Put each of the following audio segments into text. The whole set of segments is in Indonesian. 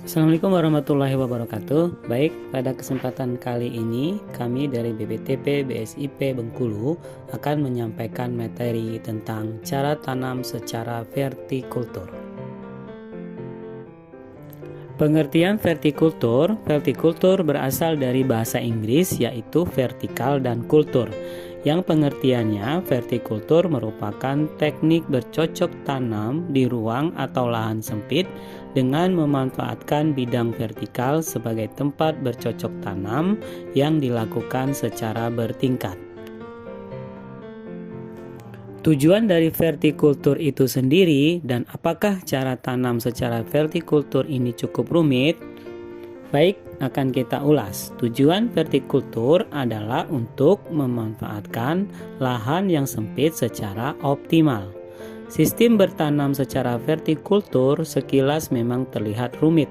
Assalamualaikum warahmatullahi wabarakatuh. Baik, pada kesempatan kali ini kami dari BPTP BSIP Bengkulu akan menyampaikan materi tentang cara tanam secara vertikultur. Pengertian vertikultur berasal dari bahasa Inggris yaitu vertikal dan kultur. Yang pengertiannya, vertikultur merupakan teknik bercocok tanam di ruang atau lahan sempit dengan memanfaatkan bidang vertikal sebagai tempat bercocok tanam yang dilakukan secara bertingkat. Tujuan dari vertikultur itu sendiri dan apakah cara tanam secara vertikultur ini cukup rumit? Baik, akan kita ulas. Tujuan vertikultur adalah untuk memanfaatkan lahan yang sempit secara optimal. Sistem bertanam secara vertikultur sekilas memang terlihat rumit,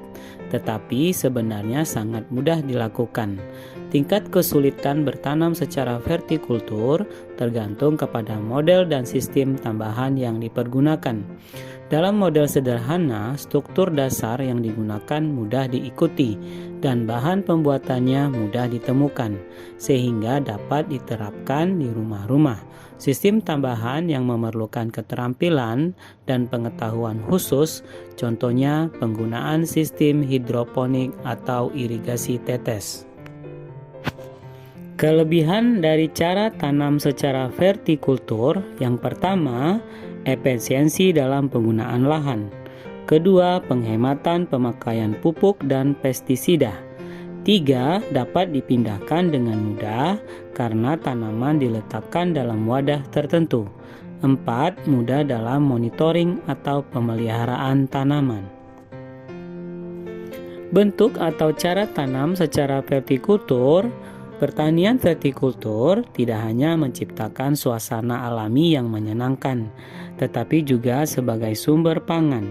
tetapi sebenarnya sangat mudah dilakukan. Tingkat kesulitan bertanam secara vertikultur tergantung kepada model dan sistem tambahan yang dipergunakan. Dalam model sederhana, struktur dasar yang digunakan mudah diikuti dan bahan pembuatannya mudah ditemukan, sehingga dapat diterapkan di rumah-rumah. Sistem tambahan yang memerlukan keterampilan dan pengetahuan khusus, contohnya penggunaan sistem hidroponik atau irigasi tetes. Kelebihan dari cara tanam secara vertikultur, yang pertama, efisiensi dalam penggunaan lahan. Kedua, penghematan pemakaian pupuk dan pestisida. 3. Dapat dipindahkan dengan mudah karena tanaman diletakkan dalam wadah tertentu. 4. Mudah dalam monitoring atau pemeliharaan tanaman. Bentuk atau cara tanam secara vertikultur. Pertanian vertikultur tidak hanya menciptakan suasana alami yang menyenangkan, tetapi juga sebagai sumber pangan.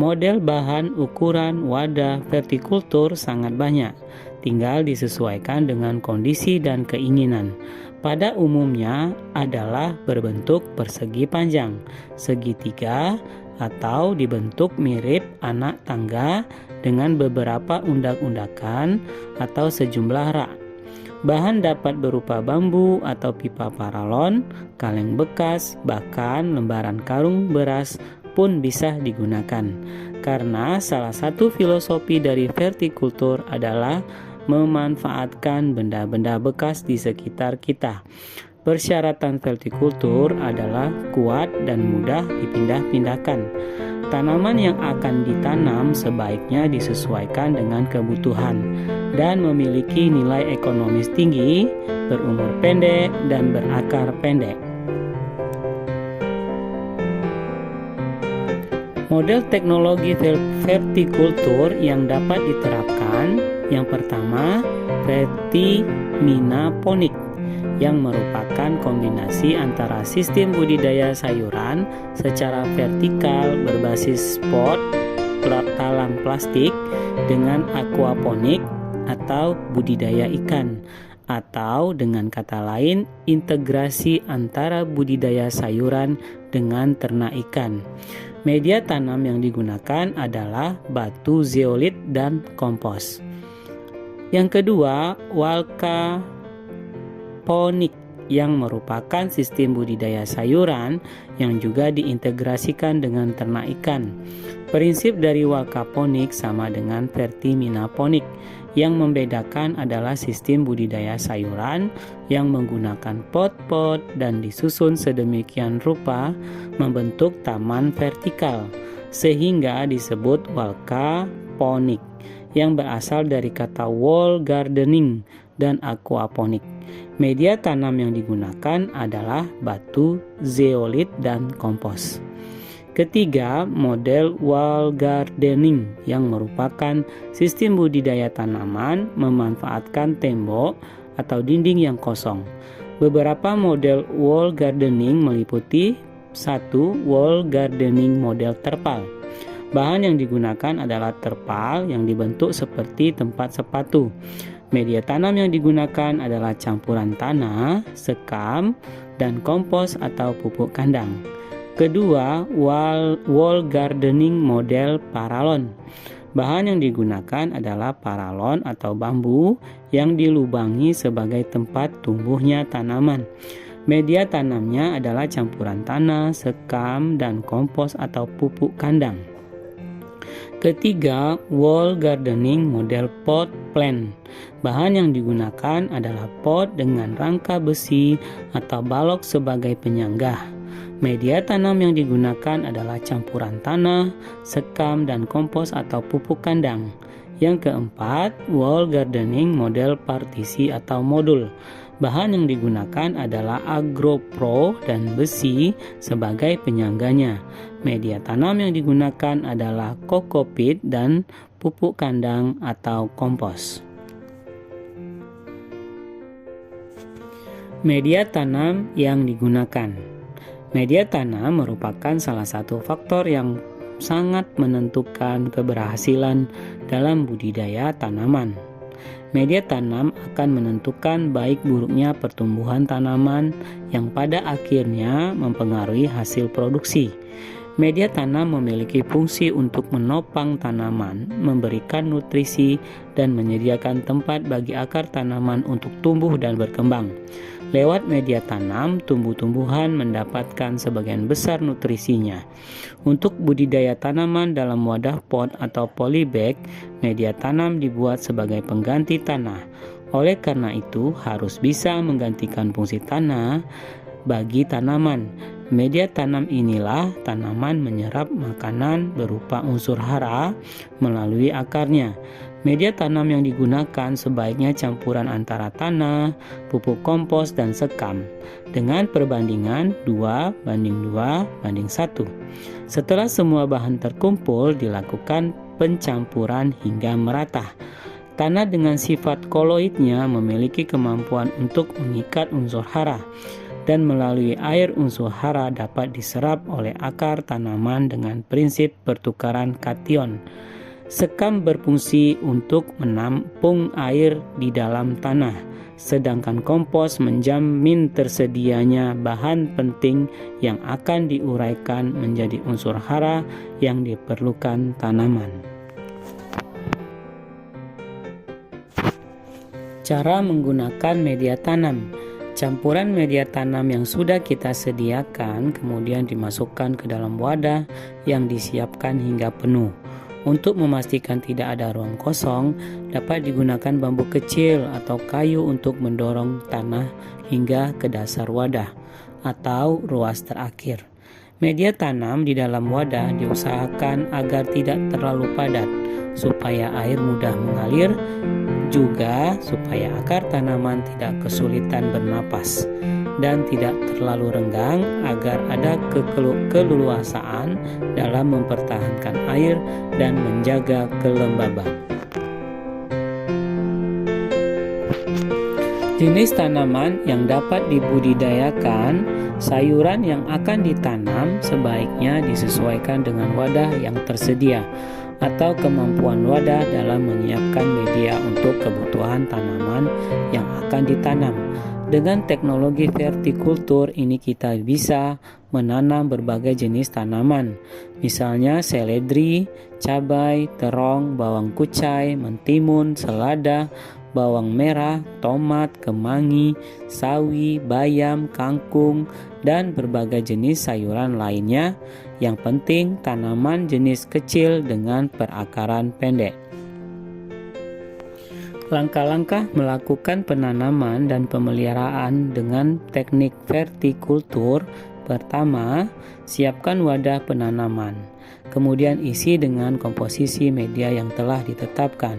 Model bahan ukuran wadah vertikultur sangat banyak, tinggal disesuaikan dengan kondisi dan keinginan. Pada umumnya adalah berbentuk persegi panjang, segitiga, atau dibentuk mirip anak tangga dengan beberapa undak-undakan atau sejumlah rak. Bahan dapat berupa bambu atau pipa paralon, kaleng bekas, bahkan lembaran karung beras pun bisa digunakan. Karena salah satu filosofi dari vertikultur adalah memanfaatkan benda-benda bekas di sekitar kita. Persyaratan vertikultur adalah kuat dan mudah dipindah-pindahkan. Tanaman yang akan ditanam sebaiknya disesuaikan dengan kebutuhan dan memiliki nilai ekonomis tinggi, berumur pendek, dan berakar pendek. Model teknologi vertikultur yang dapat diterapkan, yang pertama, vertiminaponik, yang merupakan kombinasi antara sistem budidaya sayuran secara vertikal berbasis pot talang plastik dengan aquaponik atau budidaya ikan, atau dengan kata lain integrasi antara budidaya sayuran dengan ternak ikan. Media tanam yang digunakan adalah batu zeolit dan kompos. Yang kedua, walkaponik, yang merupakan sistem budidaya sayuran yang juga diintegrasikan dengan ternak ikan. Prinsip dari walkaponik sama dengan vertiminaponik. Yang membedakan adalah sistem budidaya sayuran yang menggunakan pot-pot dan disusun sedemikian rupa membentuk taman vertikal, sehingga disebut walkaponik, yang berasal dari kata wall gardening dan aquaponik. Media tanam yang digunakan adalah batu zeolit dan kompos. Ketiga, model wall gardening, yang merupakan sistem budidaya tanaman memanfaatkan tembok atau dinding yang kosong. Beberapa model wall gardening meliputi 1. Wall gardening model terpal. Bahan yang digunakan adalah terpal yang dibentuk seperti tempat sepatu. Media tanam yang digunakan adalah campuran tanah, sekam, dan kompos atau pupuk kandang. Kedua, wall gardening model paralon. Bahan yang digunakan adalah paralon atau bambu yang dilubangi sebagai tempat tumbuhnya tanaman. Media tanamnya adalah campuran tanah, sekam, dan kompos atau pupuk kandang. Ketiga, wall gardening model pot plant. Bahan yang digunakan adalah pot dengan rangka besi atau balok sebagai penyangga. Media tanam yang digunakan adalah campuran tanah, sekam, dan kompos atau pupuk kandang. Yang keempat, wall gardening model partisi atau modul. Bahan yang digunakan adalah agropro dan besi sebagai penyangganya. Media tanam yang digunakan adalah kokopit dan pupuk kandang atau kompos. Media tanam yang digunakan. Media tanam merupakan salah satu faktor yang sangat menentukan keberhasilan dalam budidaya tanaman. Media tanam akan menentukan baik buruknya pertumbuhan tanaman yang pada akhirnya mempengaruhi hasil produksi. Media tanam memiliki fungsi untuk menopang tanaman, memberikan nutrisi, dan menyediakan tempat bagi akar tanaman untuk tumbuh dan berkembang. Lewat media tanam, tumbuh-tumbuhan mendapatkan sebagian besar nutrisinya. Untuk budidaya tanaman dalam wadah pot atau polybag, media tanam dibuat sebagai pengganti tanah. Oleh karena itu, harus bisa menggantikan fungsi tanah bagi tanaman. Media tanam inilah tanaman menyerap makanan berupa unsur hara melalui akarnya. Media tanam yang digunakan sebaiknya campuran antara tanah, pupuk kompos, dan sekam dengan perbandingan 2:2:1. Setelah semua bahan terkumpul, dilakukan pencampuran hingga merata. Tanah dengan sifat koloidnya memiliki kemampuan untuk mengikat unsur hara, dan melalui air unsur hara dapat diserap oleh akar tanaman dengan prinsip pertukaran kation. Sekam berfungsi untuk menampung air di dalam tanah, sedangkan kompos menjamin tersedianya bahan penting yang akan diuraikan menjadi unsur hara yang diperlukan tanaman. Cara menggunakan media tanam. Campuran media tanam yang sudah kita sediakan kemudian dimasukkan ke dalam wadah yang disiapkan hingga penuh. Untuk memastikan tidak ada ruang kosong, dapat digunakan bambu kecil atau kayu untuk mendorong tanah hingga ke dasar wadah atau ruas terakhir. Media tanam di dalam wadah diusahakan agar tidak terlalu padat supaya air mudah mengalir, juga supaya akar tanaman tidak kesulitan bernapas dan tidak terlalu renggang agar ada keleluasaan dalam mempertahankan air dan menjaga kelembaban. Jenis tanaman yang dapat dibudidayakan. Sayuran yang akan ditanam sebaiknya disesuaikan dengan wadah yang tersedia atau kemampuan wadah dalam menyiapkan media untuk kebutuhan tanaman yang akan ditanam. Dengan teknologi vertikultur ini kita bisa menanam berbagai jenis tanaman, misalnya seledri, cabai, terong, bawang kucai, mentimun, selada, bawang merah, tomat, kemangi, sawi, bayam, kangkung, dan berbagai jenis sayuran lainnya. Yang penting tanaman jenis kecil dengan perakaran pendek. Langkah-langkah melakukan penanaman dan pemeliharaan dengan teknik vertikultur. Pertama, siapkan wadah penanaman. Kemudian isi dengan komposisi media yang telah ditetapkan.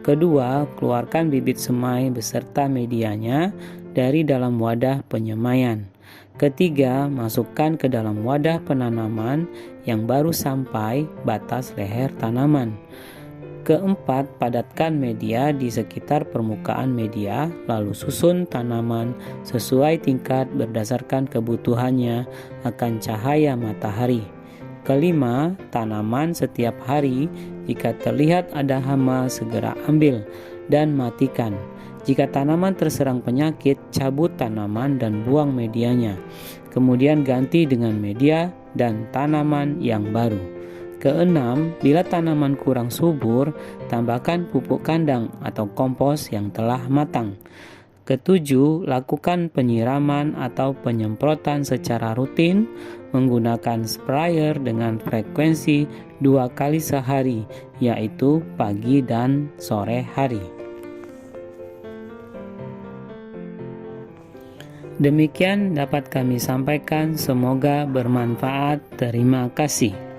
Kedua, keluarkan bibit semai beserta medianya dari dalam wadah penyemaian. Ketiga, masukkan ke dalam wadah penanaman yang baru sampai batas leher tanaman. Keempat, padatkan media di sekitar permukaan media, lalu susun tanaman sesuai tingkat berdasarkan kebutuhannya akan cahaya matahari. Kelima, tanaman setiap hari. Jika terlihat ada hama, segera ambil dan matikan. Jika tanaman terserang penyakit, cabut tanaman dan buang medianya. Kemudian ganti dengan media dan tanaman yang baru. Keenam, bila tanaman kurang subur, tambahkan pupuk kandang atau kompos yang telah matang. Ketujuh, lakukan penyiraman atau penyemprotan secara rutin menggunakan sprayer dengan frekuensi 2 kali sehari, yaitu pagi dan sore hari. Demikian dapat kami sampaikan, semoga bermanfaat. Terima kasih.